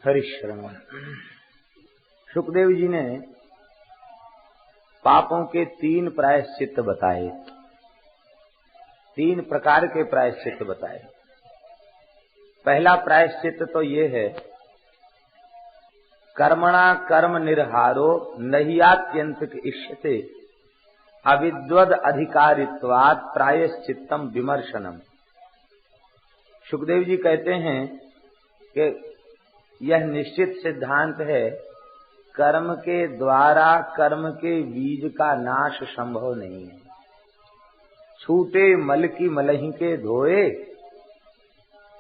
हरिश्रवण। सुखदेव जी ने पापों के 3 प्रायश्चित बताए, 3 प्रकार के प्रायश्चित बताए। पहला प्रायश्चित तो ये है, कर्मणा कर्म निर्हारो नहियात्यंतिक इष्यते अविद्वद अधिकारित्वात् प्रायश्चित्तम विमर्शनम। सुखदेव जी कहते हैं कि यह निश्चित सिद्धांत है, कर्म के द्वारा कर्म के बीज का नाश संभव नहीं है। छूटे मल की मलही के धोए,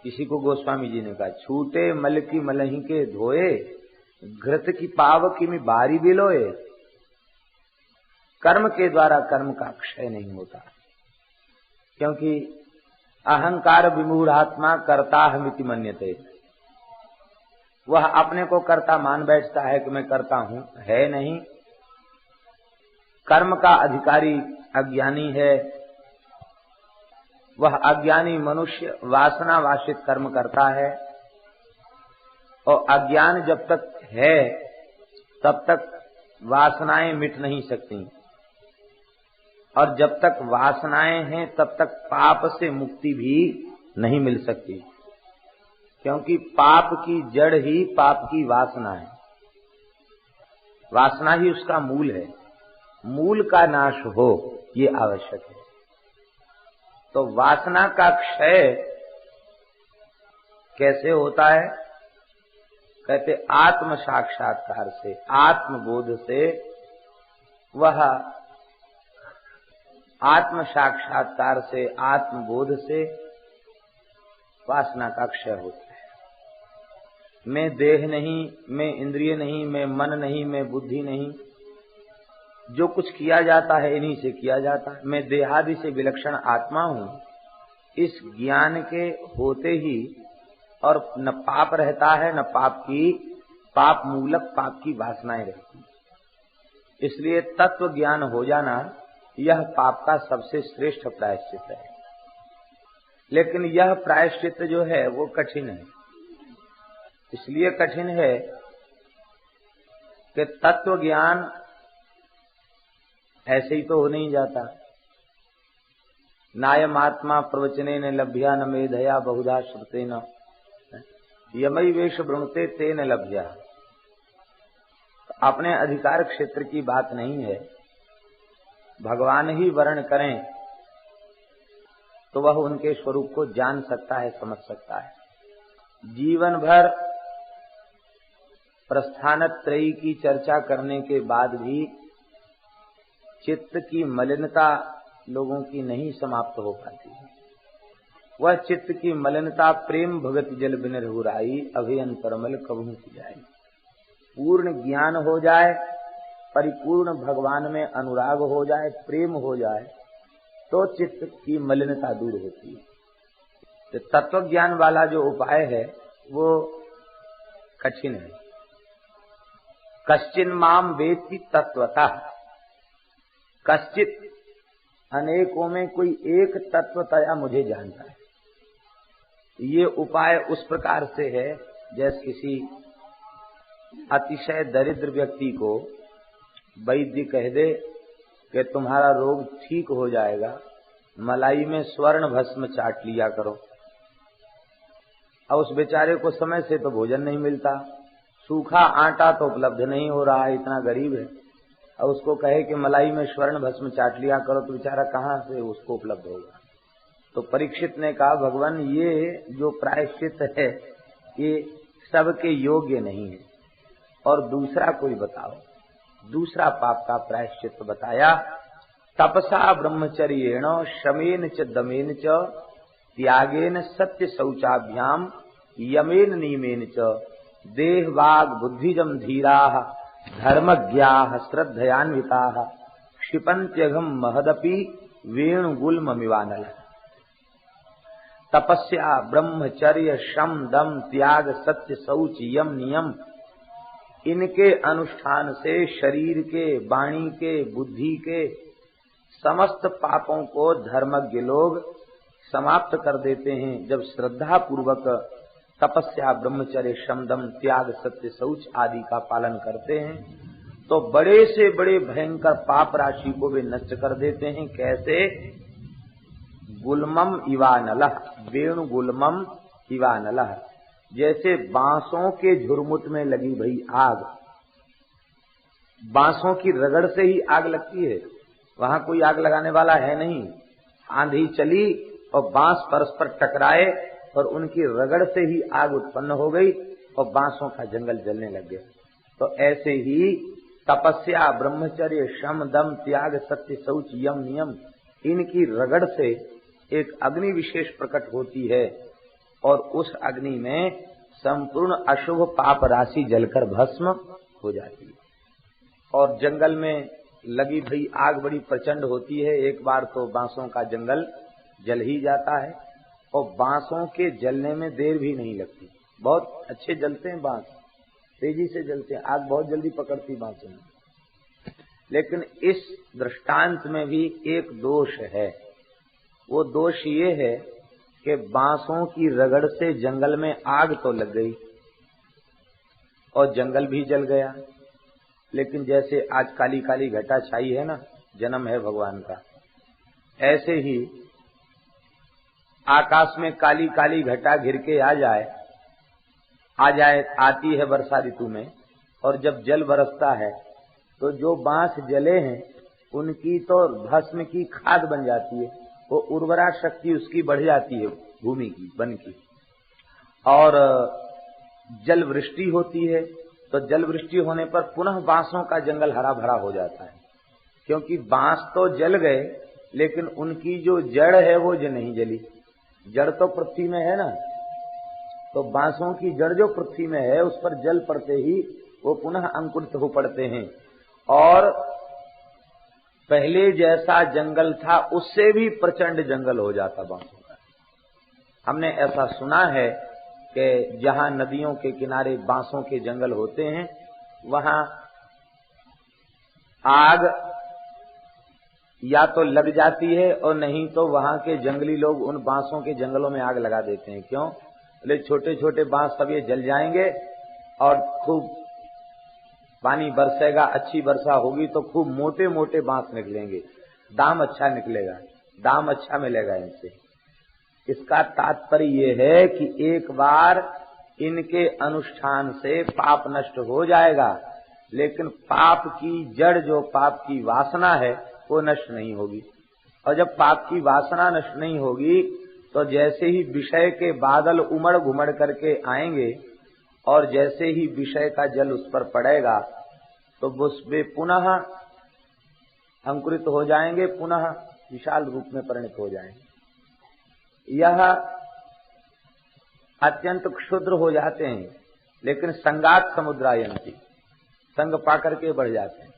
किसी को गोस्वामी जी ने कहा, छूटे मल की मलही के धोए घृत की पाव की में बारी बिलोए। कर्म के द्वारा कर्म का क्षय नहीं होता, क्योंकि अहंकार विमूढ़ात्मा कर्ता हमिति मन्यते। वह अपने को कर्ता मान बैठता है कि मैं करता हूं, है नहीं। कर्म का अधिकारी अज्ञानी है। वह अज्ञानी मनुष्य वासना वासित कर्म करता है, और अज्ञान जब तक है तब तक वासनाएं मिट नहीं सकती, और जब तक वासनाएं हैं तब तक पाप से मुक्ति भी नहीं मिल सकती, क्योंकि पाप की जड़ ही पाप की वासना है। वासना ही उसका मूल है। मूल का नाश हो ये आवश्यक है। तो वासना का क्षय कैसे होता है? कहते आत्म साक्षात्कार से, आत्मबोध से। वह आत्म साक्षात्कार से, आत्मबोध से वासना का क्षय होता है। मैं देह नहीं, मैं इंद्रिय नहीं, मैं मन नहीं, मैं बुद्धि नहीं। जो कुछ किया जाता है इन्हीं से किया जाता है। मैं देहादि से विलक्षण आत्मा हूं, इस ज्ञान के होते ही और न पाप रहता है न पाप मूलक पाप की वासनाएं रहती। इसलिए तत्व ज्ञान हो जाना यह पाप का सबसे श्रेष्ठ प्रायश्चित है। लेकिन यह प्रायश्चित जो है वो कठिन है। इसलिए कठिन है कि तत्व ज्ञान ऐसे ही तो हो नहीं जाता। नायम आत्मा प्रवचने न लभ्या न मेधया बहुधा श्रुते न यमई वेश वृणते ते न लभ्या। अपने अधिकार क्षेत्र की बात नहीं है। भगवान ही वर्ण करें तो वह उनके स्वरूप को जान सकता है, समझ सकता है। जीवन भर प्रस्थानत्रयी की चर्चा करने के बाद भी चित्त की मलिनता लोगों की नहीं समाप्त हो पाती। वह चित्त की मलिनता प्रेम भगत जल बिन रघुराई अभियन परमल कबहू की जाए। पूर्ण ज्ञान हो जाए, परिपूर्ण भगवान में अनुराग हो जाए, प्रेम हो जाए, तो चित्त की मलिनता दूर होती है। तो तत्व ज्ञान वाला जो उपाय है वो कठिन है। कश्चिन माम वेत्ति तत्वतः, कश्चित अनेकों में कोई एक तत्वतया मुझे जानता है। ये उपाय उस प्रकार से है जैसे किसी अतिशय दरिद्र व्यक्ति को वैद्य कह दे कि तुम्हारा रोग ठीक हो जाएगा, मलाई में स्वर्ण भस्म चाट लिया करो। और उस बेचारे को समय से तो भोजन नहीं मिलता, सूखा आटा तो उपलब्ध नहीं हो रहा है, इतना गरीब है। और उसको कहे कि मलाई में स्वर्ण भस्म चाट लिया करो, तो बेचारा कहाँ से उसको उपलब्ध होगा। तो परीक्षित ने कहा, भगवान ये जो प्रायश्चित है ये सबके योग्य नहीं है, और दूसरा कोई बताओ। दूसरा पाप का प्रायश्चित बताया। तपसा ब्रह्मचर्येण शमेन च दमेन च त्यागेन सत्य शौचाभ्याम यमेन नियमेन च देह वाग बुद्धिजम धीराः धर्मज्ञाः श्रद्धयान्विताः क्षिपन्त्यघम महदपि वेणुगुल्ममिवानल। तपस्या, ब्रह्मचर्य, शम, दम, त्याग, सत्य, शौच, यम, नियम, इनके अनुष्ठान से शरीर के, वाणी के, बुद्धि के समस्त पापों को धर्मज्ञ लोग समाप्त कर देते हैं। जब श्रद्धा पूर्वक तपस्या, ब्रह्मचर्य, शम, दम, त्याग, सत्य, शौच आदि का पालन करते हैं तो बड़े से बड़े भयंकर पाप राशि को वे नष्ट कर देते हैं। कैसे? गुलमम इवानलह, वेणु गुलमम इवानलह, जैसे बांसों के झुरमुट में लगी भई आग, बांसों की रगड़ से ही आग लगती है, वहां कोई आग लगाने वाला है नहीं। आंधी चली और बांस परस्पर टकराए और उनकी रगड़ से ही आग उत्पन्न हो गई और बांसों का जंगल जलने लग गया। तो ऐसे ही तपस्या, ब्रह्मचर्य, शम, दम, त्याग, सत्य, शौच, यम, नियम, इनकी रगड़ से एक अग्नि विशेष प्रकट होती है और उस अग्नि में संपूर्ण अशुभ पाप राशि जलकर भस्म हो जाती है। और जंगल में लगी भई आग बड़ी प्रचंड होती है, एक बार तो बांसों का जंगल जल ही जाता है और बांसों के जलने में देर भी नहीं लगती। बहुत अच्छे जलते हैं बांस, तेजी से जलते हैं, आग बहुत जल्दी पकड़ती बांसों में। लेकिन इस दृष्टांत में भी एक दोष है। वो दोष ये है कि बांसों की रगड़ से जंगल में आग तो लग गई और जंगल भी जल गया, लेकिन जैसे आज काली काली घटा छाई है ना, जन्म है भगवान का, ऐसे ही आकाश में काली काली घटा घिर के आ जाए, आती है वर्षा ऋतु में, और जब जल बरसता है तो जो बांस जले हैं उनकी तो भस्म की खाद बन जाती है, वो उर्वरा शक्ति उसकी बढ़ जाती है, भूमि की, वन की। और जल वृष्टि होती है तो जल वृष्टि होने पर पुनः बांसों का जंगल हरा भरा हो जाता है, क्योंकि बांस तो जल गए लेकिन उनकी जो जड़ है वो जो नहीं जली। जड़ तो पृथ्वी में है ना, तो बांसों की जड़ जो पृथ्वी में है उस पर जल पड़ते ही वो पुनः अंकुरित हो पड़ते हैं और पहले जैसा जंगल था उससे भी प्रचंड जंगल हो जाता बांसों का। हमने ऐसा सुना है कि जहां नदियों के किनारे बांसों के जंगल होते हैं वहां आग या तो लग जाती है और नहीं तो वहां के जंगली लोग उन बांसों के जंगलों में आग लगा देते हैं। क्यों? बोले छोटे छोटे बांस सब ये जल जाएंगे और खूब पानी बरसेगा, अच्छी वर्षा होगी तो खूब मोटे मोटे बांस निकलेंगे, दाम अच्छा निकलेगा, दाम अच्छा मिलेगा इनसे। इसका तात्पर्य ये है कि एक बार इनके अनुष्ठान से पाप नष्ट हो जाएगा, लेकिन पाप की जड़ जो पाप की वासना है वो नष्ट नहीं होगी। और जब पाप की वासना नष्ट नहीं होगी तो जैसे ही विषय के बादल उमड़ घुमड़ करके आएंगे और जैसे ही विषय का जल उस पर पड़ेगा तो वे पुनः अंकुरित हो जाएंगे, पुनः विशाल रूप में परिणत हो जाएंगे। यह अत्यंत क्षुद्र हो जाते हैं लेकिन संगात समुद्रायन्ति, संग पाकर के बढ़ जाते हैं।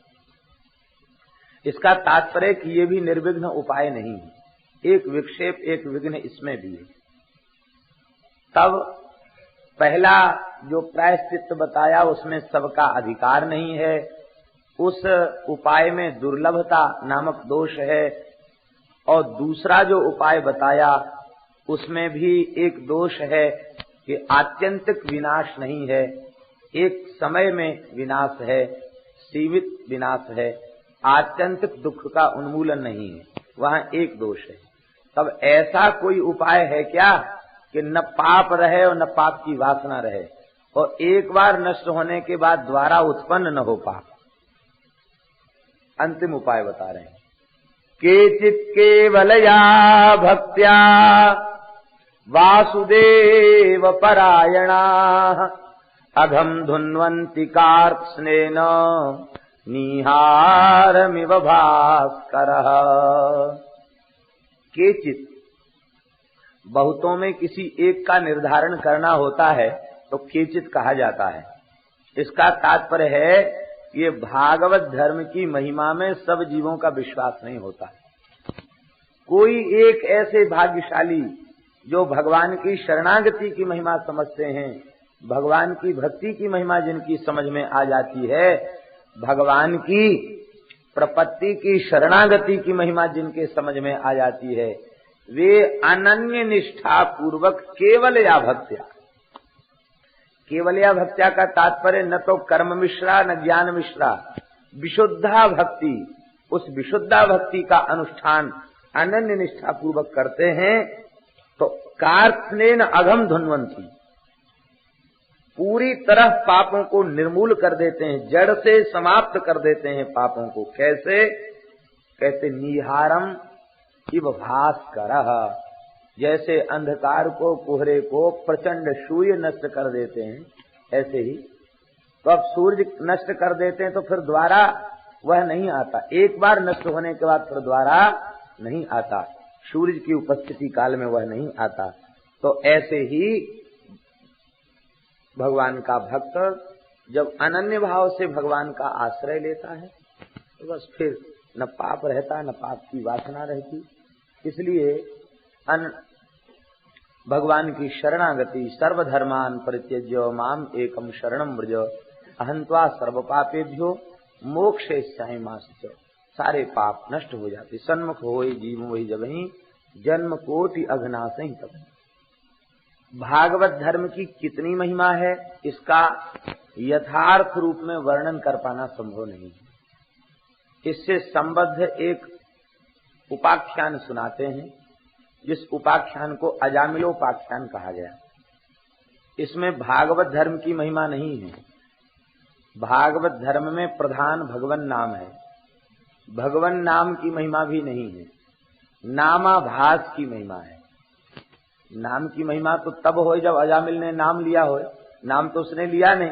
इसका तात्पर्य कि ये भी निर्विघ्न उपाय नहीं है, एक विक्षेप एक विघ्न इसमें भी है। तब पहला जो प्रायश्चित्त बताया उसमें सबका अधिकार नहीं है, उस उपाय में दुर्लभता नामक दोष है, और दूसरा जो उपाय बताया उसमें भी एक दोष है कि आत्यंतिक विनाश नहीं है, एक समय में विनाश है, सीमित विनाश है, आत्यंतिक दुख का उन्मूलन नहीं है, वहां एक दोष है। तब ऐसा कोई उपाय है क्या कि न पाप रहे और न पाप की वासना रहे और एक बार नष्ट होने के बाद द्वारा उत्पन्न न हो पाप? अंतिम उपाय बता रहे हैं। केचित् केवलया भक्त्या वासुदेव परायणाः अघम् धुन्वन्ति कार्त्स्नेन निहारमिव भास्करः। केचित्, बहुतों में किसी एक का निर्धारण करना होता है तो केचित् कहा जाता है। इसका तात्पर्य है ये भागवत धर्म की महिमा में सब जीवों का विश्वास नहीं होता। कोई एक ऐसे भाग्यशाली जो भगवान की शरणागति की महिमा समझते हैं, भगवान की भक्ति की महिमा जिनकी समझ में आ जाती है, भगवान की प्रपत्ति की शरणागति की महिमा जिनके समझ में आ जाती है, वे अनन्य निष्ठा पूर्वक केवल या भक्त्या, केवलिया भक्त्या का तात्पर्य न तो कर्म मिश्रा न ज्ञान मिश्रा, विशुद्धा भक्ति। उस विशुद्धा भक्ति का अनुष्ठान अनन्य निष्ठा पूर्वक करते हैं तो कार्त्स्नेन अघम धुन्वंती, पूरी तरह पापों को निर्मूल कर देते हैं, जड़ से समाप्त कर देते हैं पापों को। कैसे? कहते निहारम इव भास्करः, जैसे अंधकार को, कोहरे को प्रचंड सूर्य नष्ट कर देते हैं, ऐसे ही तो अब सूर्य नष्ट कर देते हैं तो फिर दोबारा वह नहीं आता, एक बार नष्ट होने के बाद फिर दोबारा नहीं आता, सूर्य की उपस्थिति काल में वह नहीं आता। तो ऐसे ही भगवान का भक्त जब अनन्य भाव से भगवान का आश्रय लेता है तो बस फिर न पाप रहता न पाप की वासना रहती। इसलिए भगवान की शरणागति, सर्वधर्मान परित्यज्य माम एकम शरणम व्रज अहं त्वा सर्व पापेभ्यो मोक्षयिष्यामि मा शुचः, सारे पाप नष्ट हो जाते। सन्मुख होय जीव वही जगहि, जन्म कोटि अघनासहि तब। भागवत धर्म की कितनी महिमा है, इसका यथार्थ रूप में वर्णन कर पाना संभव नहीं है। इससे संबद्ध एक उपाख्यान सुनाते हैं, जिस उपाख्यान को अजामिलोपाख्यान कहा गया। इसमें भागवत धर्म की महिमा नहीं है। भागवत धर्म में प्रधान भगवन नाम है, भगवन नाम की महिमा भी नहीं है, नामाभास की महिमा है। नाम की महिमा तो तब हो जब अजामिल ने नाम लिया हो, नाम तो उसने लिया नहीं,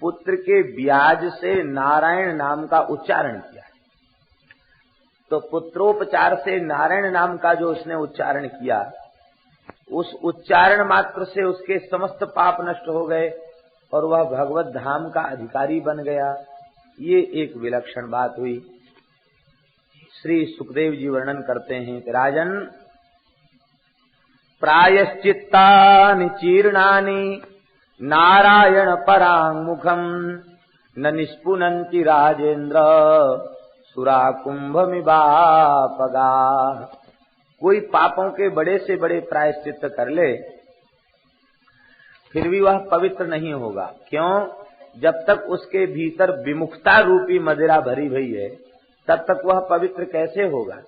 पुत्र के ब्याज से नारायण नाम का उच्चारण किया। तो पुत्रोपचार से नारायण नाम का जो उसने उच्चारण किया, उस उच्चारण मात्र से उसके समस्त पाप नष्ट हो गए और वह भगवत धाम का अधिकारी बन गया। ये एक विलक्षण बात हुई। श्री सुखदेव जी वर्णन करते हैं कि राजन, प्रायश्चित्तानि चीर्णानि नारायण पराङ्मुखम न निष्पुनन्ति राजेन्द्र सुरा कुंभमिवापगा। कोई पापों के बड़े से बड़े प्रायश्चित्त कर ले फिर भी वह पवित्र नहीं होगा। क्यों? जब तक उसके भीतर विमुखता रूपी मदिरा भरी हुई है तब तक वह पवित्र कैसे होगा?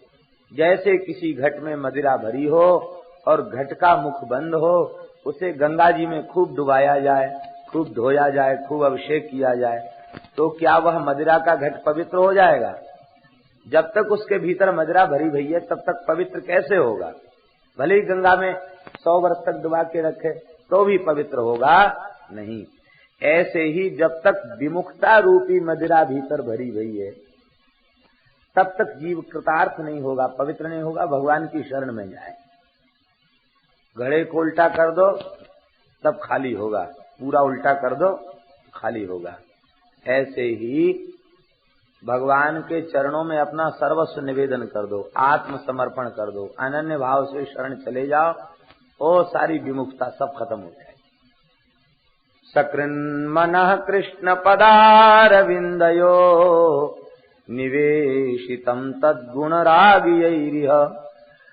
जैसे किसी घट में मदिरा भरी हो और घट का मुख बंद हो, उसे गंगा जी में खूब डुबाया जाए, खूब धोया जाए, खूब अभिषेक किया जाए, तो क्या वह मदिरा का घट पवित्र हो जाएगा? जब तक उसके भीतर मदिरा भरी हुई है तब तक पवित्र कैसे होगा? भले ही गंगा में 100 वर्ष तक डुबा के रखे तो भी पवित्र होगा नहीं। ऐसे ही जब तक विमुखता रूपी मदिरा भीतर भरी हुई है तब तक जीव कृतार्थ नहीं होगा, पवित्र नहीं होगा, भगवान की शरण में जाए। घड़े को उल्टा कर दो तब खाली होगा, पूरा उल्टा कर दो खाली होगा। ऐसे ही भगवान के चरणों में अपना सर्वस्व निवेदन कर दो, आत्मसमर्पण कर दो, अनन्य भाव से शरण चले जाओ और सारी विमुखता सब खत्म हो जाए। सकृन्मनः कृष्ण पदारविंदयो निवेशितं तद्गुण रागियैरिह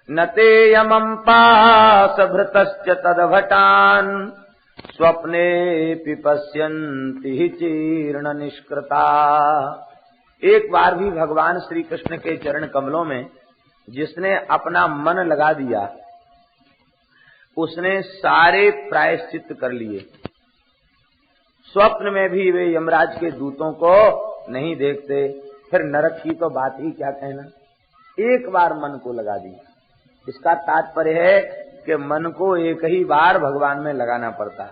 न ते यमं पासभृतश्च तदभटान् स्वप्ने पश्यन्ति हि चीर्ण निष्कृता। एक बार भी भगवान श्री कृष्ण के चरण कमलों में जिसने अपना मन लगा दिया उसने सारे प्रायश्चित कर लिए। स्वप्न में भी वे यमराज के दूतों को नहीं देखते, फिर नरक की तो बात ही क्या कहना। एक बार मन को लगा दिया, इसका तात्पर्य है कि मन को एक ही बार भगवान में लगाना पड़ता।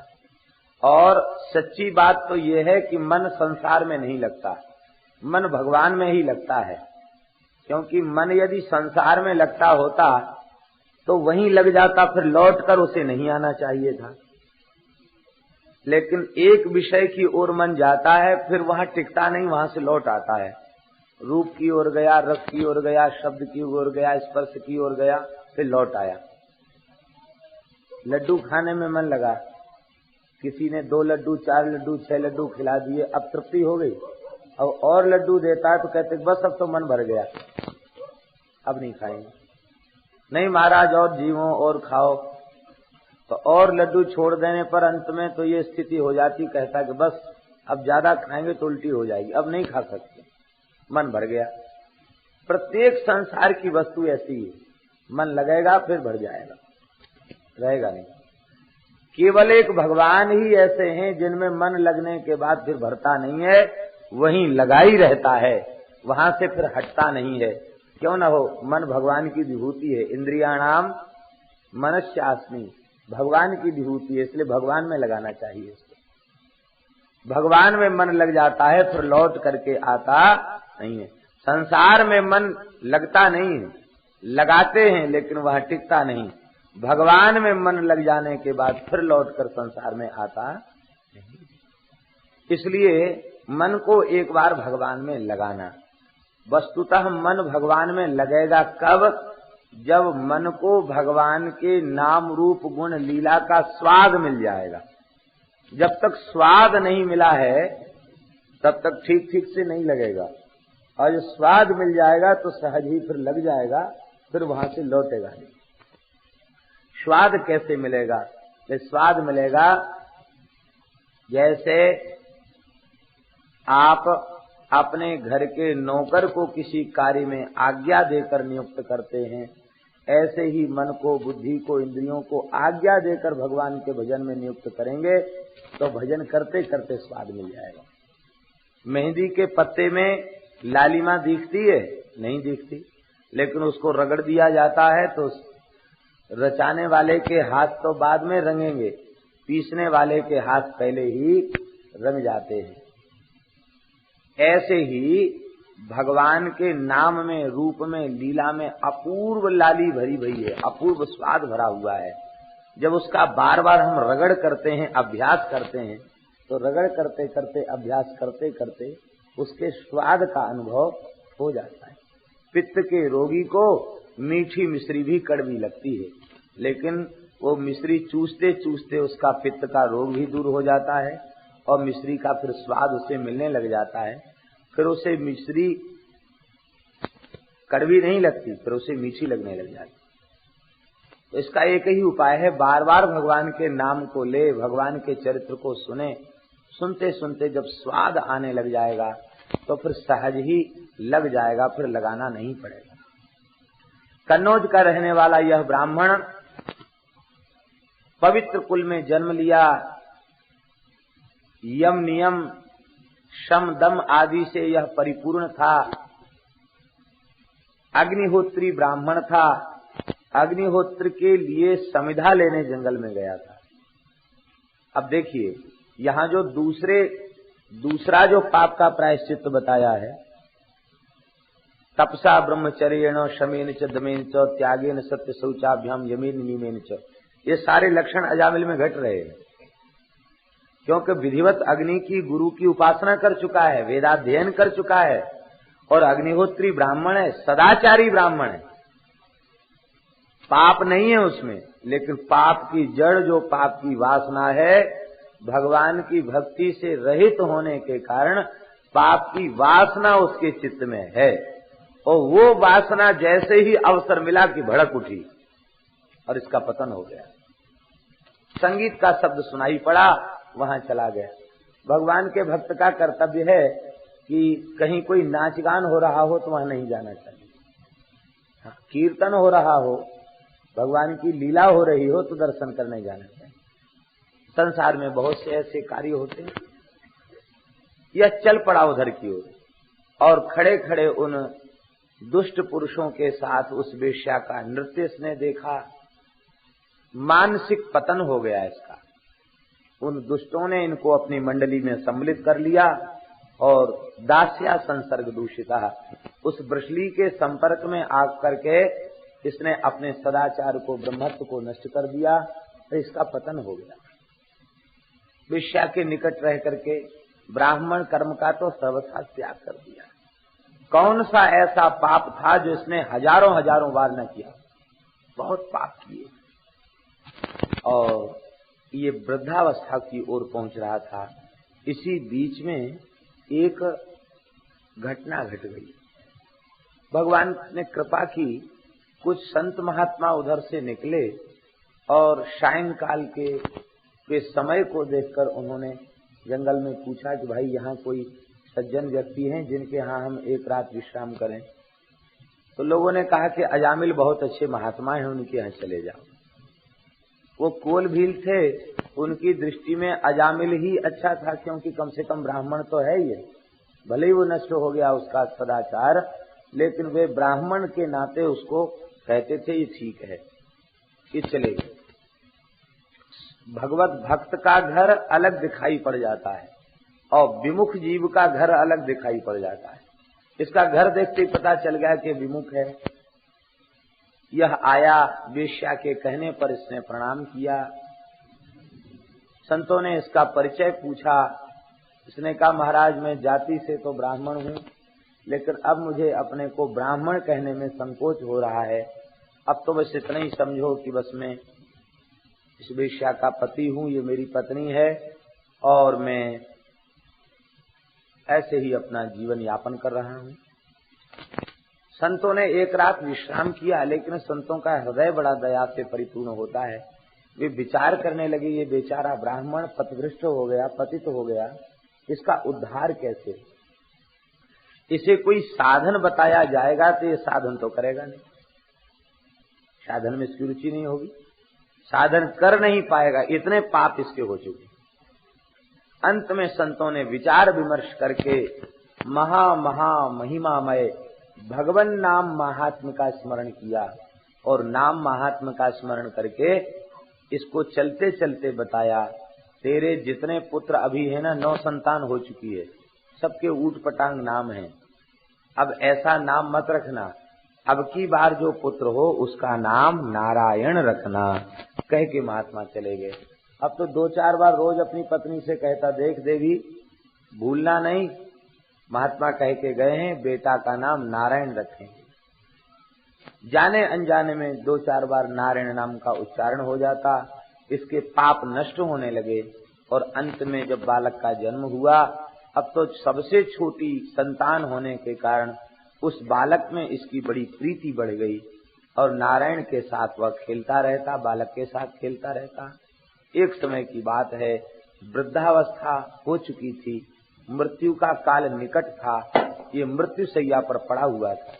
और सच्ची बात तो यह है कि मन संसार में नहीं लगता, मन भगवान में ही लगता है। क्योंकि मन यदि संसार में लगता होता तो वहीं लग जाता, फिर लौटकर उसे नहीं आना चाहिए था। लेकिन एक विषय की ओर मन जाता है, फिर वहां टिकता नहीं, वहां से लौट आता है। रूप की ओर गया, रस की ओर गया, शब्द की ओर गया, स्पर्श की ओर गया, फिर लौट आया। लड्डू खाने में मन लगा, किसी ने 2 लड्डू, 4 लड्डू, 6 लड्डू खिला दिए, अब तृप्ति हो गई। अब और लड्डू देता है तो कहते बस अब तो मन भर गया, अब नहीं खाएंगे। नहीं महाराज और जीवो और खाओ, तो और लड्डू छोड़ देने पर अंत में तो ये स्थिति हो जाती, कहता कि बस अब ज्यादा खाएंगे तो उल्टी हो जाएगी, अब नहीं खा सकते, मन भर गया। प्रत्येक संसार की वस्तु ऐसी है, मन लगेगा फिर भर जाएगा, रहेगा नहीं। केवल एक भगवान ही ऐसे हैं जिनमें मन लगने के बाद फिर भरता नहीं है, वहीं लगा ही रहता है, वहां से फिर हटता नहीं है। क्यों न हो, मन भगवान की विभूति है। इंद्रियाणाम मनस्यास्मि, भगवान की विभूति है, इसलिए भगवान में लगाना चाहिए इसको। भगवान में मन लग जाता है फिर लौट करके आता नहीं है। संसार में मन लगता नहीं है, लगाते हैं लेकिन वह टिकता नहीं। भगवान में मन लग जाने के बाद फिर लौटकर संसार में आता नहीं। इसलिए मन को एक बार भगवान में लगाना। वस्तुतः मन भगवान में लगेगा कब? जब मन को भगवान के नाम रूप गुण लीला का स्वाद मिल जाएगा। जब तक स्वाद नहीं मिला है तब तक ठीक ठीक से नहीं लगेगा, और जब स्वाद मिल जाएगा तो सहज ही फिर लग जाएगा, फिर वहां से लौटेगा नहीं। स्वाद कैसे मिलेगा? ये स्वाद मिलेगा जैसे आप अपने घर के नौकर को किसी कार्य में आज्ञा देकर नियुक्त करते हैं, ऐसे ही मन को, बुद्धि को, इंद्रियों को आज्ञा देकर भगवान के भजन में नियुक्त करेंगे तो भजन करते करते स्वाद मिल जाएगा। मेहंदी के पत्ते में लालिमा दिखती है? नहीं दिखती, लेकिन उसको रगड़ दिया जाता है तो रचाने वाले के हाथ तो बाद में रंगेंगे, पीसने वाले के हाथ पहले ही रंग जाते हैं। ऐसे ही भगवान के नाम में, रूप में, लीला में अपूर्व लाली भरी भई है, अपूर्व स्वाद भरा हुआ है। जब उसका बार बार हम रगड़ करते हैं, अभ्यास करते हैं, तो रगड़ करते करते, अभ्यास करते करते उसके स्वाद का अनुभव हो जाता है। पित्त के रोगी को मीठी मिश्री भी कड़वी लगती है, लेकिन वो मिश्री चूसते चूसते उसका पित्त का रोग भी दूर हो जाता है और मिश्री का फिर स्वाद उसे मिलने लग जाता है। फिर उसे मिश्री कड़वी नहीं लगती, फिर उसे मीठी लगने लग जाती। तो इसका एक ही उपाय है, बार बार भगवान के नाम को ले, भगवान के चरित्र को सुने। सुनते सुनते जब स्वाद आने लग जाएगा तो फिर सहज ही लग जाएगा, फिर लगाना नहीं पड़ेगा। कन्नौज का रहने वाला यह ब्राह्मण पवित्र कुल में जन्म लिया, यम नियम शम दम आदि से यह परिपूर्ण था, अग्निहोत्री ब्राह्मण था। अग्निहोत्र के लिए समिधा लेने जंगल में गया था। अब देखिए, यहाँ जो दूसरा जो पाप का प्रायश्चित बताया है, तपसा ब्रह्मचर्येण शमेन च दमेन च त्यागेन सत्य शौचाभ्याम यमेन नियमेन च, ये सारे लक्षण अजामिल में घट रहे हैं। क्योंकि विधिवत अग्नि की गुरु की उपासना कर चुका है, वेदाध्ययन कर चुका है, और अग्निहोत्री ब्राह्मण है, सदाचारी ब्राह्मण है। पाप नहीं है उसमें, लेकिन पाप की जड़, जो पाप की वासना है, भगवान की भक्ति से रहित होने के कारण पाप की वासना उसके चित्त में है, और वो वासना जैसे ही अवसर मिला कि भड़क उठी और इसका पतन हो गया। संगीत का शब्द सुनाई पड़ा, वहां चला गया। भगवान के भक्त का कर्तव्य है कि कहीं कोई नाच गान हो रहा हो तो वहां नहीं जाना चाहिए। कीर्तन हो रहा हो, भगवान की लीला हो रही हो तो दर्शन करने जाना चाहिए। संसार में बहुत से ऐसे कार्य होते हैं। यह चल पड़ा उधर की ओर, और खड़े खड़े उन दुष्ट पुरुषों के साथ उस वेश्या का नृत्य इसने देखा। मानसिक पतन हो गया इसका। उन दुष्टों ने इनको अपनी मंडली में सम्मिलित कर लिया और दास्या संसर्ग दूषिता, उस वृषली के संपर्क में आग करके इसने अपने सदाचार को, ब्रह्मत्व को नष्ट कर दिया, तो इसका पतन हो गया। वेश्या के निकट रह करके ब्राह्मण कर्म का तो सर्वथा त्याग कर दिया। कौन सा ऐसा पाप था जो इसने हजारों हजारों बार न किया? बहुत पाप किए। और ये वृद्धावस्था की ओर पहुंच रहा था। इसी बीच में एक घटना घट गई। भगवान ने कृपा की, कुछ संत महात्मा उधर से निकले और सायंकाल के समय को देखकर उन्होंने जंगल में पूछा कि भाई यहाँ कोई सज्जन व्यक्ति हैं जिनके यहाँ हम एक रात विश्राम करें। तो लोगों ने कहा कि अजामिल बहुत अच्छे महात्मा हैं, उनके यहाँ चले जाओ। वो कोल भील थे, उनकी दृष्टि में अजामिल ही अच्छा था, क्योंकि कम से कम ब्राह्मण तो है ही, भले ही वो नष्ट हो गया उसका सदाचार, लेकिन वे ब्राह्मण के नाते उसको कहते थे ये ठीक है, ये चलेगा। भगवत भक्त का घर अलग दिखाई पड़ जाता है और विमुख जीव का घर अलग दिखाई पड़ जाता है। इसका घर देखते ही पता चल गया कि विमुख है। यह आया, वेश्या के कहने पर इसने प्रणाम किया। संतों ने इसका परिचय पूछा। इसने कहा महाराज मैं जाति से तो ब्राह्मण हूँ, लेकिन अब मुझे अपने को ब्राह्मण कहने में संकोच हो रहा है। अब तो बस इतना ही समझो कि बस मैं इस वेश्या का पति हूँ, ये मेरी पत्नी है और मैं ऐसे ही अपना जीवन यापन कर रहा हूँ। संतों ने एक रात विश्राम किया, लेकिन संतों का हृदय बड़ा दया से परिपूर्ण होता है। वे विचार करने लगे ये बेचारा ब्राह्मण पथभ्रष्ट हो गया, पतित हो गया, इसका उद्धार कैसे? इसे कोई साधन बताया जाएगा तो ये साधन तो करेगा नहीं, साधन में इसकी रुचि नहीं होगी, साधन कर नहीं पाएगा, इतने पाप इसके हो चुके। अंत में संतों ने विचार विमर्श करके महा महिमामय भगवान नाम महात्म का स्मरण किया और नाम महात्म का स्मरण करके इसको चलते चलते बताया, तेरे जितने पुत्र अभी है ना, 9 संतान हो चुकी है, सबके ऊट पटांग नाम है। अब ऐसा नाम मत रखना, अब की बार जो पुत्र हो उसका नाम नारायण रखना। कह के महात्मा चले गए। अब तो 2-4 बार रोज अपनी पत्नी से कहता, देख देवी भूलना नहीं। महात्मा कह के गए हैं बेटा का नाम नारायण रखेंगे। जाने अनजाने में 2-4 बार नारायण नाम का उच्चारण हो जाता, इसके पाप नष्ट होने लगे और अंत में जब बालक का जन्म हुआ, अब तो सबसे छोटी संतान होने के कारण उस बालक में इसकी बड़ी प्रीति बढ़ गई और नारायण के साथ वह खेलता रहता, बालक के साथ खेलता रहता। एक समय की बात है, वृद्धावस्था हो चुकी थी, मृत्यु का काल निकट था, ये मृत्यु शैया पर पड़ा हुआ था।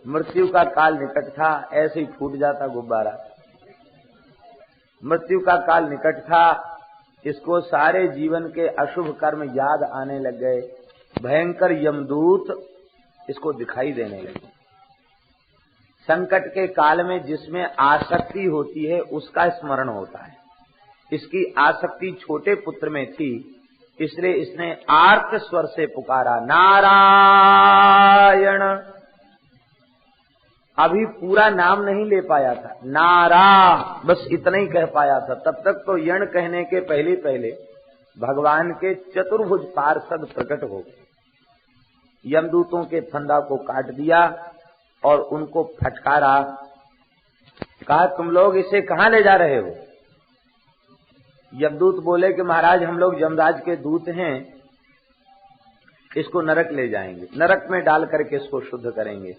मृत्यु का काल निकट था, ऐसे ही फूट जाता गुब्बारा। मृत्यु का काल निकट था, इसको सारे जीवन के अशुभ कर्म याद आने लग गए। भयंकर यमदूत इसको दिखाई देने लगे। संकट के काल में जिसमें आसक्ति होती है उसका स्मरण होता है। इसकी आसक्ति छोटे पुत्र में थी, इसलिए इसने आर्त स्वर से पुकारा नारायण। अभी पूरा नाम नहीं ले पाया था, नारा बस इतना ही कह पाया था। तब तक तो यण कहने के पहले पहले भगवान के चतुर्भुज पार्षद प्रकट हो गए। यमदूतों के फंदा को काट दिया और उनको फटकारा। कहा तुम लोग इसे कहाँ ले जा रहे हो? यमदूत बोले कि महाराज हम लोग यमराज के दूत हैं, इसको नरक ले जाएंगे, नरक में डाल करके इसको शुद्ध करेंगे,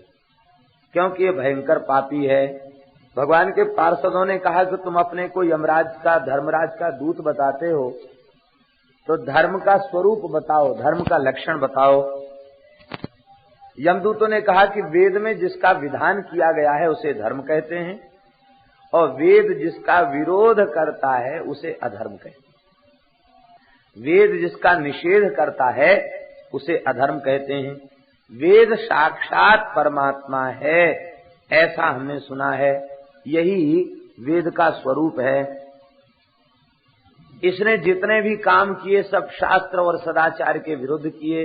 क्योंकि ये भयंकर पापी है। भगवान के पार्षदों ने कहा कि तुम अपने को यमराज का, धर्मराज का दूत बताते हो, तो धर्म का स्वरूप बताओ, धर्म का लक्षण बताओ। यमदूतों ने कहा कि वेद में जिसका विधान किया गया है उसे धर्म कहते हैं और वेद जिसका विरोध करता है उसे अधर्म कहते हैं। वेद जिसका निषेध करता है उसे अधर्म कहते हैं। वेद साक्षात परमात्मा है, ऐसा हमने सुना है, यही वेद का स्वरूप है। इसने जितने भी काम किए सब शास्त्र और सदाचार के विरुद्ध किए।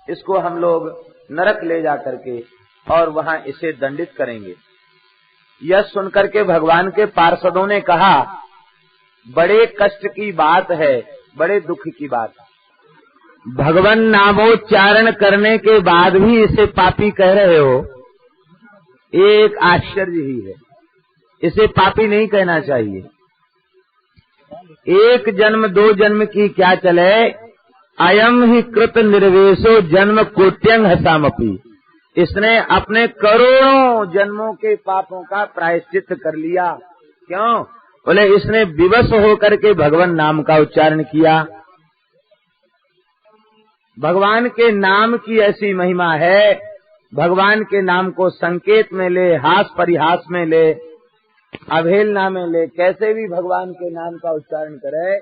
इसको हम लोग नरक ले जा करके और वहां इसे दंडित करेंगे। यह सुनकर के भगवान के पार्षदों ने कहा बड़े कष्ट की बात है, बड़े दुख की बात है। भगवान नामोच्चारण करने के बाद भी इसे पापी कह रहे हो, एक आश्चर्य ही है। इसे पापी नहीं कहना चाहिए। 1 जन्म 2 जन्म की क्या चले, अयम ही कृत निर्वेशो जन्म कोट्यंग हसामपी। इसने अपने करोड़ों जन्मों के पापों का प्रायश्चित कर लिया क्यों? बोले इसने विवश होकर के भगवान नाम का उच्चारण किया। भगवान के नाम की ऐसी महिमा है, भगवान के नाम को संकेत में ले, हास परिहास में ले, अवहेलना में ले, कैसे भी भगवान के नाम का उच्चारण करे,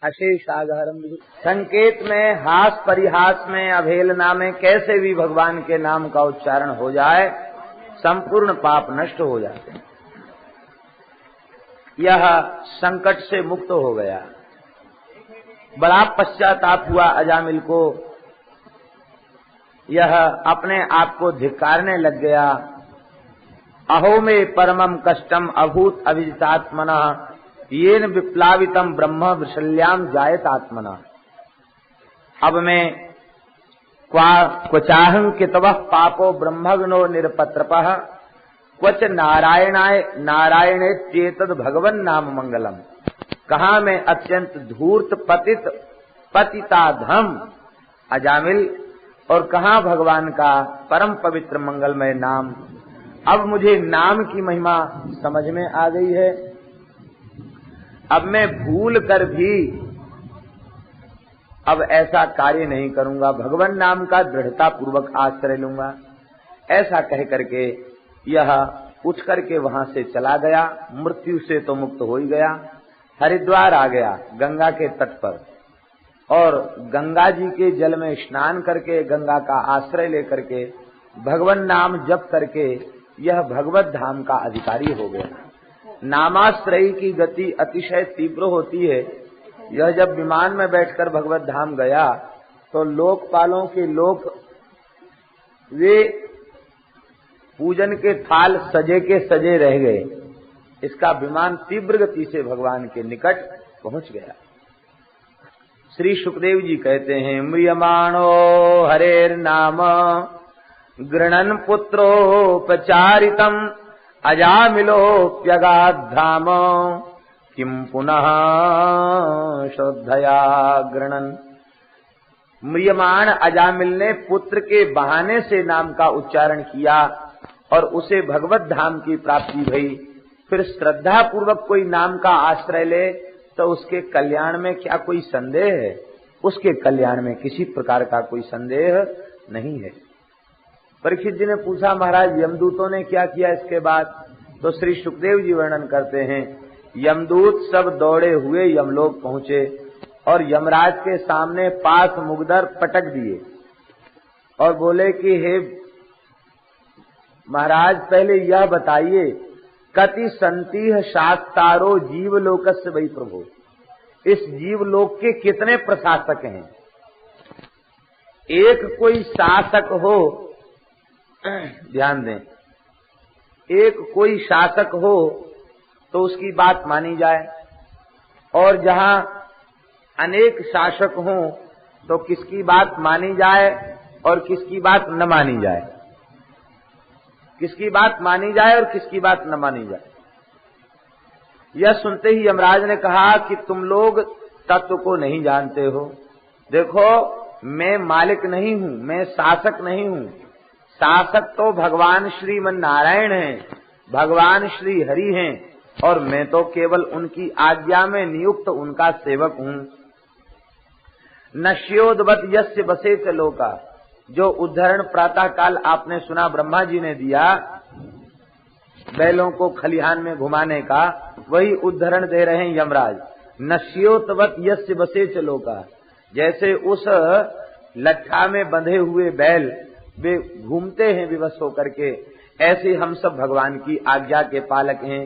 अशेष आधारम। संकेत में, हास परिहास में, अवहेलना में कैसे भी भगवान के नाम का उच्चारण हो जाए, संपूर्ण पाप नष्ट हो जाते हैं। यह संकट से मुक्त हो गया। बड़ा पश्चाताप हुआ अजामिल को। यह अपने आप को धिक्कारने लग गया। अहो में परमम कष्टम अभूत अविजितात्मना येन विप्लावितम ब्रह्म विशल्याम जायत आत्मना। अब मैं क्वचाहं कितवः पापो ब्रह्मग्नो निरपत्रपः क्वच नारायणे चेतद भगवन नाम मंगलम। कहा मैं अत्यंत धूर्त पतित पतिताधम अजामिल, और कहा भगवान का परम पवित्र मंगलमय नाम। अब मुझे नाम की महिमा समझ में आ गई है। अब मैं भूल कर भी अब ऐसा कार्य नहीं करूंगा, भगवान नाम का दृढ़ता पूर्वक आश्रय लूंगा। ऐसा कह करके यह उठ करके वहां से चला गया। मृत्यु से तो मुक्त हो ही गया। हरिद्वार आ गया, गंगा के तट पर, और गंगा जी के जल में स्नान करके, गंगा का आश्रय लेकर के, भगवान नाम जप करके यह भगवत धाम का अधिकारी हो गया। नामाश्रयी की गति अतिशय तीव्र होती है। यह जब विमान में बैठकर भगवत धाम गया तो लोकपालों के लोक वे पूजन के थाल सजे के सजे रह गए। इसका विमान तीव्र गति से भगवान के निकट पहुंच गया। श्री सुखदेव जी कहते हैं, म्रियमाणो हरेर नाम गृणन पुत्रोपचारितम अजामिलोप्यगाधाम किम पुनः श्रद्धया गृणन। म्रियमाण अजामिल ने पुत्र के बहाने से नाम का उच्चारण किया और उसे भगवत धाम की प्राप्ति भई। फिर श्रद्धा पूर्वक कोई नाम का आश्रय ले तो उसके कल्याण में क्या कोई संदेह है? उसके कल्याण में किसी प्रकार का कोई संदेह नहीं है। परीक्षित जी ने पूछा, महाराज यमदूतों ने क्या किया इसके बाद? तो श्री सुखदेव जी वर्णन करते हैं, यमदूत सब दौड़े हुए यमलोक पहुंचे और यमराज के सामने पास मुगदर पटक दिए और बोले कि हे महाराज, पहले यह बताइए, कति संतीह शास्तारो जीवलोकस्य वही प्रभु, इस जीवलोक के कितने प्रशासक हैं? एक कोई शासक हो, ध्यान दें, एक कोई शासक हो तो उसकी बात मानी जाए, और जहां अनेक शासक हों तो किसकी बात मानी जाए और किसकी बात न मानी जाए, किसकी बात मानी जाए और किसकी बात न मानी जाए। यह सुनते ही यमराज ने कहा कि तुम लोग तत्व को नहीं जानते हो। देखो, मैं मालिक नहीं हूं, मैं शासक नहीं हूं। शासक तो भगवान श्रीमन नारायण हैं, भगवान श्री हरि हैं, और मैं तो केवल उनकी आज्ञा में नियुक्त उनका सेवक हूं। नश्योदवत यस्य बसेत लोका, जो उद्धरण प्रातः काल आपने सुना ब्रह्मा जी ने दिया बैलों को खलिहान में घुमाने का, वही उद्धरण दे रहे हैं यमराज। नश्योतवत यस्य बसेत लोका, जैसे उस लट्ठा में बंधे हुए बैल वे घूमते हैं विवश होकर के, ऐसे हम सब भगवान की आज्ञा के पालक हैं।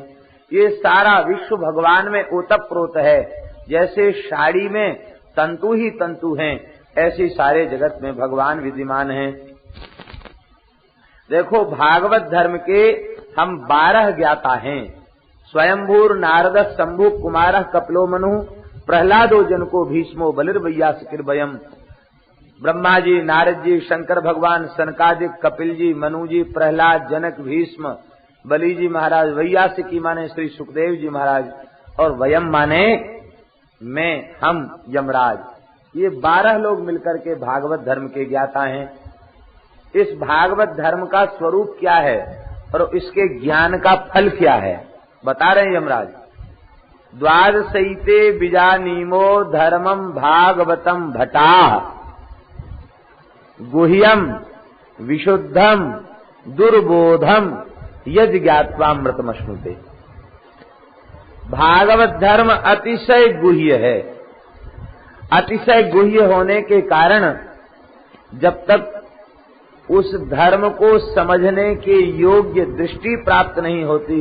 ये सारा विश्व भगवान में ओतप्रोत है। जैसे साड़ी में तंतु ही तंतु हैं, ऐसे सारे जगत में भगवान विद्यमान हैं। देखो, भागवत धर्म के हम 12 ज्ञाता हैं। स्वयंभूर नारद शंभु कुमार कपिलो मनु प्रहलादो जनको भीष्मो बलिर्वैयासकिर्भयम्। ब्रह्मा जी, नारद जी, शंकर भगवान, सनकादिक, कपिल जी, मनु जी, प्रहलाद, जनक, भीष्म, बलि जी महाराज, वैयासिकी माने श्री सुखदेव जी महाराज, और वयम माने मैं, हम, यमराज। ये 12 लोग मिलकर के भागवत धर्म के ज्ञाता हैं। इस भागवत धर्म का स्वरूप क्या है और इसके ज्ञान का फल क्या है, बता रहे हैं यमराज, द्वादशैते बीजानीमो धर्मम भागवतम भटा गुह्यम विशुद्धम दुर्बोधम यज ज्ञात्वामृतमश्नुते। भागवत धर्म अतिशय गुह्य है। अतिशय गुह्य होने के कारण जब तक उस धर्म को समझने के योग्य दृष्टि प्राप्त नहीं होती,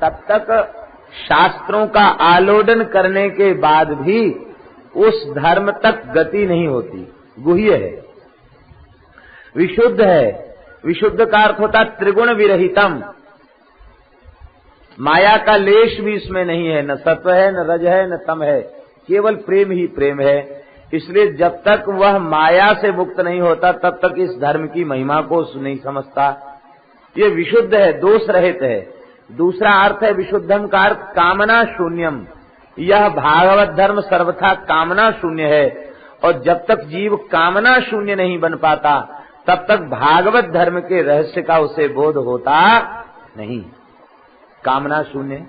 तब तक शास्त्रों का आलोडन करने के बाद भी उस धर्म तक गति नहीं होती। गुह्य है, विशुद्ध है। विशुद्ध का अर्थ होता त्रिगुण विरहितम, माया का लेश भी इसमें नहीं है, न सत्व है, न रज है, न तम है, केवल प्रेम ही प्रेम है। इसलिए जब तक वह माया से मुक्त नहीं होता तब तक इस धर्म की महिमा को नहीं समझता। ये विशुद्ध है, दोष रहित है। दूसरा अर्थ है विशुद्धम का अर्थ कामना शून्यम। यह भागवत धर्म सर्वथा कामना शून्य है, और जब तक जीव कामना शून्य नहीं बन पाता तब तक भागवत धर्म के रहस्य का उसे बोध होता नहीं। कामना शून्य।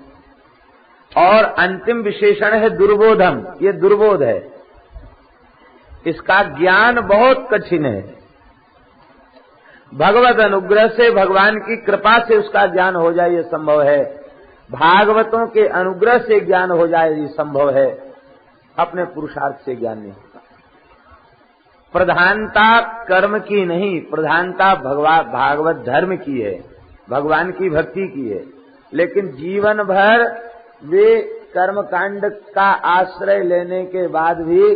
और अंतिम विशेषण है दुर्बोधम। ये दुर्बोध है, इसका ज्ञान बहुत कठिन है। भगवत अनुग्रह से, भगवान की कृपा से उसका ज्ञान हो जाए ये संभव है, भागवतों के अनुग्रह से ज्ञान हो जाए ये संभव है, अपने पुरुषार्थ से ज्ञान नहीं होता। प्रधानता कर्म की नहीं, प्रधानता भागवत धर्म की है, भगवान की भक्ति की है। लेकिन जीवन भर वे कर्म कांड का आश्रय लेने के बाद भी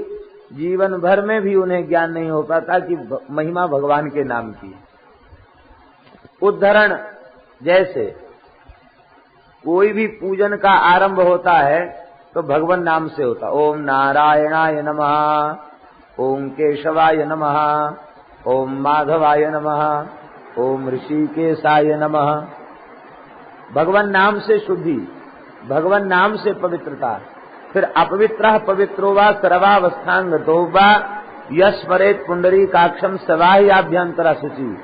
जीवन भर में भी उन्हें ज्ञान नहीं हो पाता कि महिमा भगवान के नाम की। उदाहरण, जैसे कोई भी पूजन का आरंभ होता है तो भगवान नाम से होता। ओम नारायणाय नमः, ओम केशवाय नमः, ओम माधवाय नमः, ओम ऋषिकेशाय नमः। भगवान नाम से शुद्धि, भगवान नाम से पवित्रता। फिर अपवित्र पवित्रो वा सर्वावस्थांगतो वा यस्मरेत पुंडरीकाक्षम सवाह्याभ्यंतरा शुचि।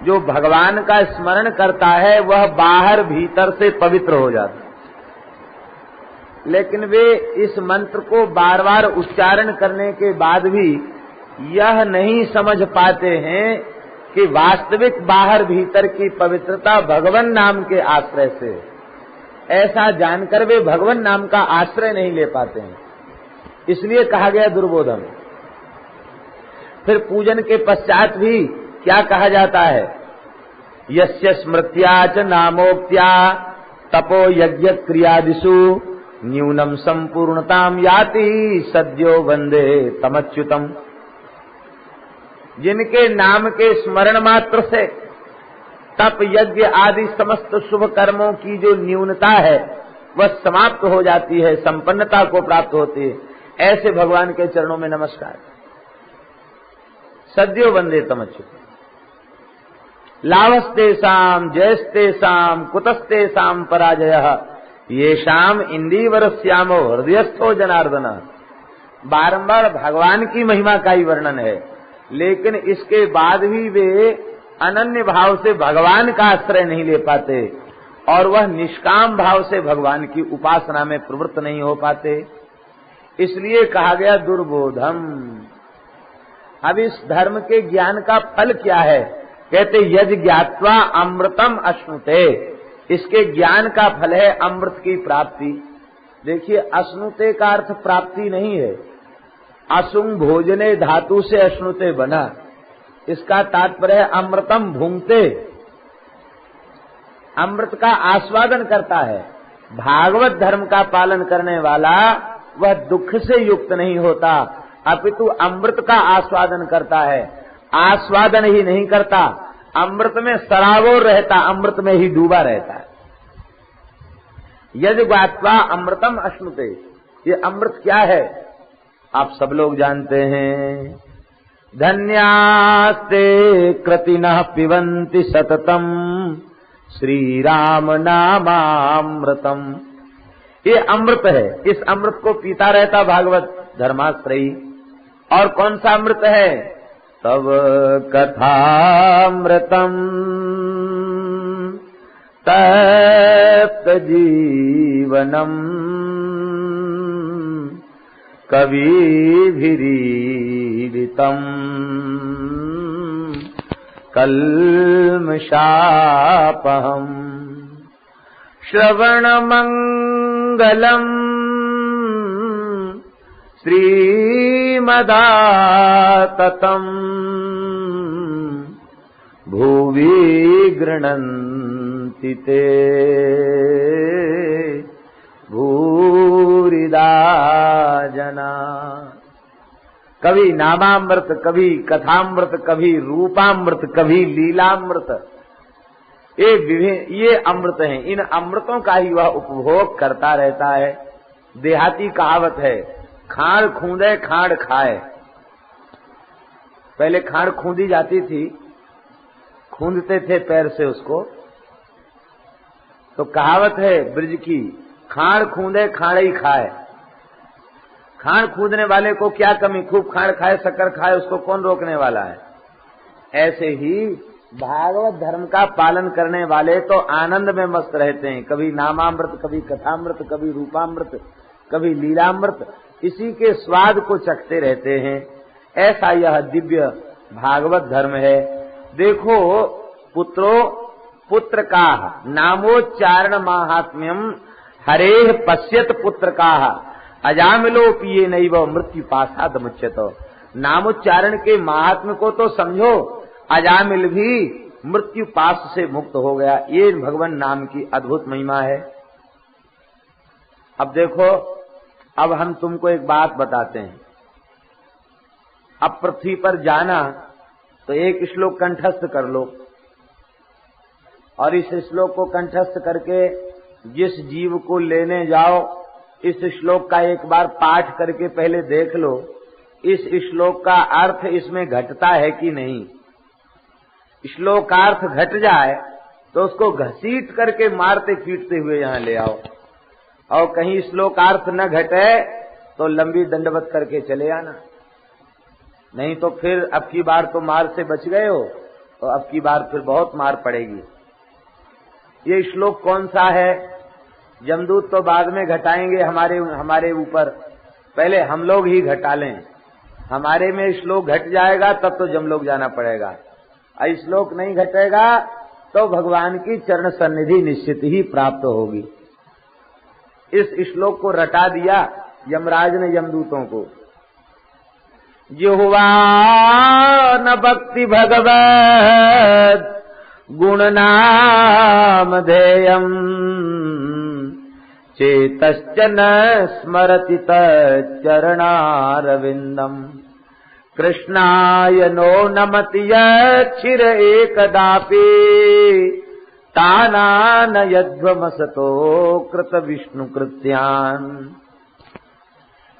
जो भगवान का स्मरण करता है वह बाहर भीतर से पवित्र हो जाता है। लेकिन वे इस मंत्र को बार बार उच्चारण करने के बाद भी यह नहीं समझ पाते हैं कि वास्तविक बाहर भीतर की पवित्रता भगवान नाम के आश्रय से। ऐसा जानकर वे भगवान नाम का आश्रय नहीं ले पाते हैं, इसलिए कहा गया दुर्बोधन। फिर पूजन के पश्चात भी क्या कहा जाता है? यस्य स्मृत्या च नामोक्त्या तपो यज्ञ क्रियादिषु न्यूनम संपूर्णताम याति सद्यो वंदे तमच्युतम। जिनके नाम के स्मरण मात्र से तप यज्ञ आदि समस्त शुभ कर्मों की जो न्यूनता है वह समाप्त हो जाती है, संपन्नता को प्राप्त होती है, ऐसे भगवान के चरणों में नमस्कार। सद्यो वंदे तमच्युतम। लाभस्तेषाम जयस्तेषाम कुतस्तेषाम पराजयः येषाम इंदीवरस्यामो हृदयस्थो जनार्दन। बारंबार भगवान की महिमा का ही वर्णन है, लेकिन इसके बाद भी वे अनन्य भाव से भगवान का आश्रय नहीं ले पाते और वह निष्काम भाव से भगवान की उपासना में प्रवृत्त नहीं हो पाते। इसलिए कहा गया दुर्बोधम। अब इस धर्म के ज्ञान का फल क्या है? कहते यज ज्ञात्वा अमृतम अश्नुते। इसके ज्ञान का फल है अमृत की प्राप्ति। देखिए, अश्नुते का अर्थ प्राप्ति नहीं है। असुंग भोजने धातु से अश्नुते बना, इसका तात्पर्य है अमृतम भूंगते, अमृत का आस्वादन करता है। भागवत धर्म का पालन करने वाला वह दुख से युक्त नहीं होता, अपितु अमृत का आस्वादन करता है। आस्वादन ही नहीं करता, अमृत में सराबोर रहता, अमृत में ही डूबा रहता है। यज ज्ञात्वा अमृतम अश्नुते। ये अमृत क्या है? आप सब लोग जानते हैं। धन्यास्ते कृतिनः पिबन्ति सततम श्री राम नामामृतम। ये अमृत है, इस अमृत को पीता रहता भागवत धर्माश्रयी। और कौन सा अमृत है? तव कथामृतम तप्त जीवनम कविभिरीडितम कल्मषापहम श्रवणमंगलम श्रीमदाततम भुवि गृह्णन्ति ते भूरिदा जना। कभी नामामृत, कभी कथामृत, कभी रूपामृत, कभी लीलामृत, ये अमृत हैं। इन अमृतों का ही वह उपभोग करता रहता है। देहाती कहावत है, खाड़ खूंदे खाड़ खाए। पहले खाड़ खूंदी जाती थी, खूंदते थे पैर से उसको, तो कहावत है ब्रज की, खाड़ खूंदे खाड़ ही खाए। खाड़ खूंदने वाले को क्या कमी, खूब खाड़ खाए शक्कर खाए, उसको कौन रोकने वाला है। ऐसे ही भागवत धर्म का पालन करने वाले तो आनंद में मस्त रहते हैं। कभी नामामृत, कभी कथामृत, कभी रूपामृत, कभी लीलामृत, इसी के स्वाद को चखते रहते हैं। ऐसा यह दिव्य भागवत धर्म है। देखो पुत्रो पुत्र का नामोच्चारण माहात्म्यम हरेह पश्यत पुत्र का अजामिलो पिए नैव मृत्यु पासाद मुच्यत। नामोच्चारण के महात्म्य को तो समझो, अजामिल भी मृत्यु पास से मुक्त हो गया। ये भगवान नाम की अद्भुत महिमा है। अब देखो, अब हम तुमको एक बात बताते हैं। अब पृथ्वी पर जाना तो एक श्लोक कंठस्थ कर लो, और इस श्लोक को कंठस्थ करके जिस जीव को लेने जाओ, इस श्लोक का एक बार पाठ करके पहले देख लो, इस श्लोक का अर्थ इसमें घटता है कि नहीं। श्लोकार्थ घट जाए तो उसको घसीट करके मारते पीटते हुए यहाँ ले आओ, और कहीं श्लोकार्थ न घटे तो लंबी दंडवत करके चले आना। नहीं तो फिर अब की बार तो मार से बच गए हो, तो अब की बार फिर बहुत मार पड़ेगी। ये श्लोक कौन सा है? यमदूत तो बाद में घटाएंगे हमारे ऊपर, पहले हम लोग ही घटा लें। हमारे में श्लोक घट जाएगा तब तो जमलोक जाना पड़ेगा, और श्लोक नहीं घटेगा तो भगवान की चरण सन्निधि निश्चित ही प्राप्त होगी। इस श्लोक को रटा दिया यमराज ने यमदूतों को। जिह्वा न भक्ति भगवत गुण नाम धेयम चेतश्च न स्मरति तच्चरणारविंदम कृष्णाय नो नमति यच्छिर एकदापि तानानयध्वमसतो कृत विष्णु कृत्यान्।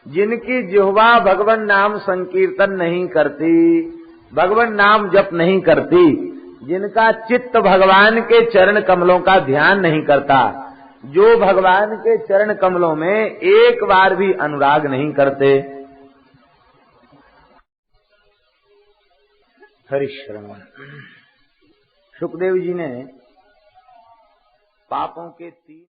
जिनकी जिह्वा भगवान नाम संकीर्तन नहीं करती, भगवान नाम जप नहीं करती, जिनका चित्त भगवान के चरण कमलों का ध्यान नहीं करता, जो भगवान के चरण कमलों में एक बार भी अनुराग नहीं करते। हरिश्रवण। सुखदेव जी ने पापों के 3